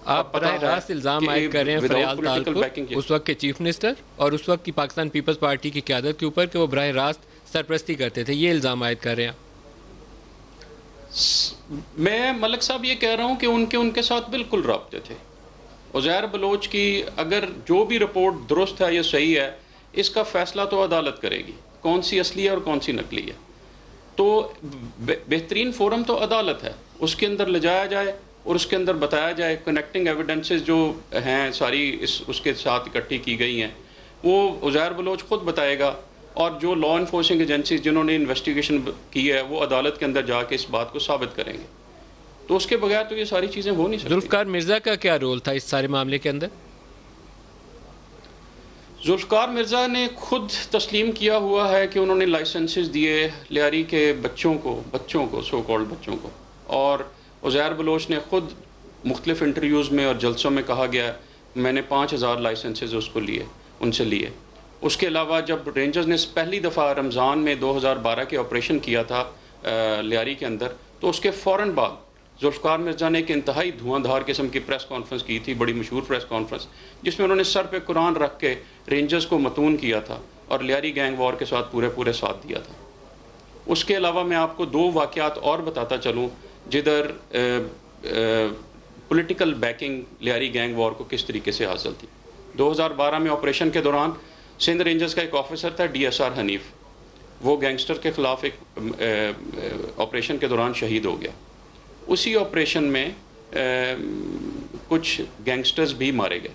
آپ براہ راست الزام عائد کر رہے ہیں فریال تالپور اس وقت کے چیف منسٹر اور اس وقت کی پاکستان پیپلز پارٹی کی قیادت کے اوپر کہ وہ براہ راست سرپرستی کرتے تھے، یہ الزام عائد کر رہے ہیں. میں ملک صاحب یہ کہہ رہا ہوں کہ ان کے ساتھ بالکل رابطے تھے. عزیر بلوچ کی اگر جو بھی رپورٹ درست ہے یا صحیح ہے، اس کا فیصلہ تو عدالت کرے گی، کون سی اصلی ہے اور کون سی نقلی ہے. تو بہترین فورم تو عدالت ہے، اس کے اندر لے جایا جائے اور اس کے اندر بتایا جائے. کنیکٹنگ ایویڈنسز جو ہیں ساری اس کے ساتھ اکٹھی کی گئی ہیں، وہ عزیر بلوچ خود بتائے گا، اور جو لا انفورسنگ ایجنسیز جنہوں نے انویسٹیگیشن کی ہے وہ عدالت کے اندر جا کے اس بات کو ثابت کریں گے. تو اس کے بغیر تو یہ ساری چیزیں ہو نہیں سکتی. ذوالفقار مرزا کا کیا رول تھا اس سارے معاملے کے اندر؟ ذوالفقار مرزا نے خود تسلیم کیا ہوا ہے کہ انہوں نے لائسنسز دیے لیاری کے بچوں کو سو کالڈ بچوں کو، اور عزیر بلوچ نے خود مختلف انٹرویوز میں اور جلسوں میں کہا گیا میں نے 5000 لائسنسز ان سے لیے. اس کے علاوہ جب رینجرز نے پہلی دفعہ رمضان میں 2012 کے آپریشن کیا تھا لیاری کے اندر، تو اس کے فوراً بعد ذوالفقار مرزا نے ایک انتہائی دھواں دھار قسم کی پریس کانفرنس کی تھی، بڑی مشہور پریس کانفرنس، جس میں انہوں نے سر پہ قرآن رکھ کے رینجرز کو متون کیا تھا اور لیاری گینگ وار کے ساتھ پورے ساتھ دیا تھا. اس کے علاوہ میں آپ کو 2 واقعات اور بتاتا چلوں جدھر political backing Lyari gang war کو کس طریقے سے حاصل تھی. 2012 میں آپریشن کے دوران سندھ رینجرز کا ایک آفیسر تھا DSR حنیف، وہ گینگسٹر کے خلاف ایک آپریشن کے دوران شہید ہو گیا. اسی آپریشن میں کچھ گینگسٹرز بھی مارے گئے.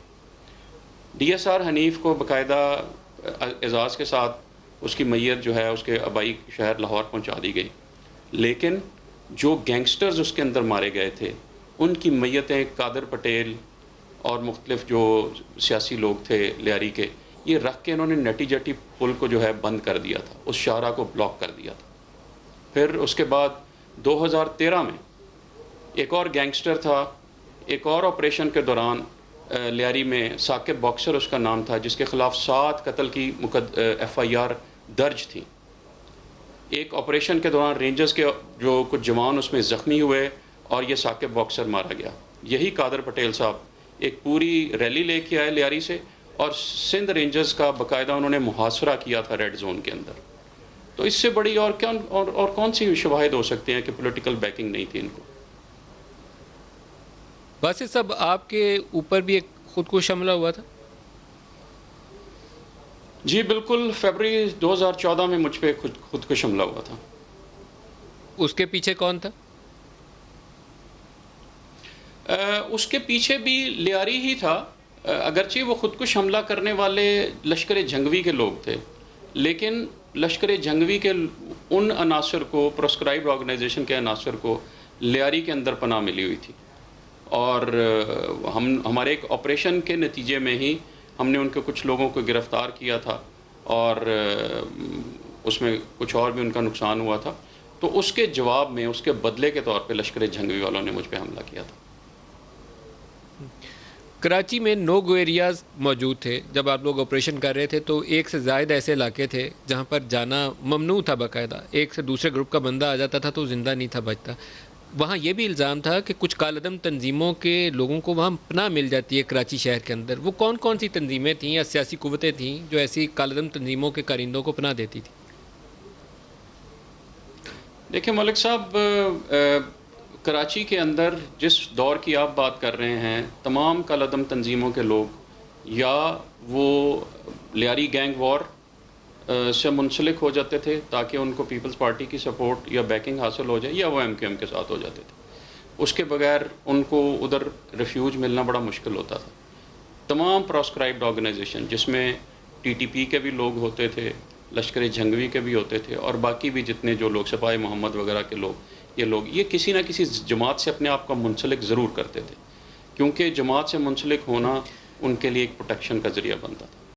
DSR حنیف کو باقاعدہ اعزاز کے ساتھ اس کی میت جو ہے اس کے آبائی شہر لاہور پہنچا دی گئی، لیکن جو گینگسٹرز اس کے اندر مارے گئے تھے ان کی میتیں قادر پٹیل اور مختلف جو سیاسی لوگ تھے لیاری کے، یہ رکھ کے انہوں نے نٹی جٹی پل کو جو ہے بند کر دیا تھا، اس شاہراہ کو بلاک کر دیا تھا. پھر اس کے بعد 2013 میں ایک اور گینگسٹر تھا، ایک اور آپریشن کے دوران لیاری میں ثاقب باکسر اس کا نام تھا، جس کے خلاف 7 قتل کی FIR درج تھی. ایک آپریشن کے دوران رینجرز کے جو کچھ جوان اس میں زخمی ہوئے اور یہ ثاقب باکسر مارا گیا. یہی قادر پٹیل صاحب ایک پوری ریلی لے کے آئے لیاری سے، اور سندھ رینجرز کا باقاعدہ انہوں نے محاصرہ کیا تھا ریڈ زون کے اندر. تو اس سے بڑی اور کون سی شواہد ہو سکتے ہیں کہ پولیٹیکل بیکنگ نہیں تھی ان کو. باسط صاحب، آپ کے اوپر بھی ایک خودکش حملہ ہوا تھا؟ جی بالکل، فیبرری 2014 میں مجھ پہ خودکش حملہ ہوا تھا. اس کے پیچھے کون تھا؟ اس کے پیچھے بھی لیاری ہی تھا. اگرچہ وہ خودکش حملہ کرنے والے لشکر جھنگوی کے لوگ تھے، لیکن لشکر جھنگوی کے ان عناصر کو، پروسکرائبڈ آرگنائزیشن کے عناصر کو لیاری کے اندر پناہ ملی ہوئی تھی، اور ہمارے ایک آپریشن کے نتیجے میں ہی ہم نے ان کے کچھ لوگوں کو گرفتار کیا تھا، اور اس میں کچھ اور بھی ان کا نقصان ہوا تھا. تو اس کے جواب میں، اس کے بدلے کے طور پہ لشکر جھنگوی والوں نے مجھ پہ حملہ کیا تھا. کراچی میں نو گو ایریاز موجود تھے جب آپ لوگ آپریشن کر رہے تھے، تو ایک سے زائد ایسے علاقے تھے جہاں پر جانا ممنوع تھا. باقاعدہ ایک سے دوسرے گروپ کا بندہ آ جاتا تھا تو زندہ نہیں تھا بچتا. وہاں یہ بھی الزام تھا کہ کچھ کالعدم تنظیموں کے لوگوں کو وہاں پناہ مل جاتی ہے کراچی شہر کے اندر. وہ کون سی تنظیمیں تھیں یا سیاسی قوتیں تھیں جو ایسی کالعدم تنظیموں کے کارندوں کو پناہ دیتی تھیں؟ دیکھیں ملک صاحب، کراچی کے اندر جس دور کی آپ بات کر رہے ہیں، تمام کالعدم تنظیموں کے لوگ یا وہ لیاری گینگ وار سے منسلک ہو جاتے تھے تاکہ ان کو پیپلز پارٹی کی سپورٹ یا بیکنگ حاصل ہو جائے، یا وہ MQM کے ساتھ ہو جاتے تھے. اس کے بغیر ان کو ادھر ریفیوج ملنا بڑا مشکل ہوتا تھا. تمام پروسکرائبڈ آرگنائزیشن، جس میں TTP کے بھی لوگ ہوتے تھے، لشکر جھنگوی کے بھی ہوتے تھے، اور باقی بھی جتنے جو لوگ سپاہی محمد وغیرہ کے لوگ، یہ کسی نہ کسی جماعت سے اپنے آپ کو منسلک ضرور کرتے تھے، کیونکہ جماعت سے منسلک ہونا ان کے لیے ایک پروٹیکشن کا ذریعہ بنتا تھا.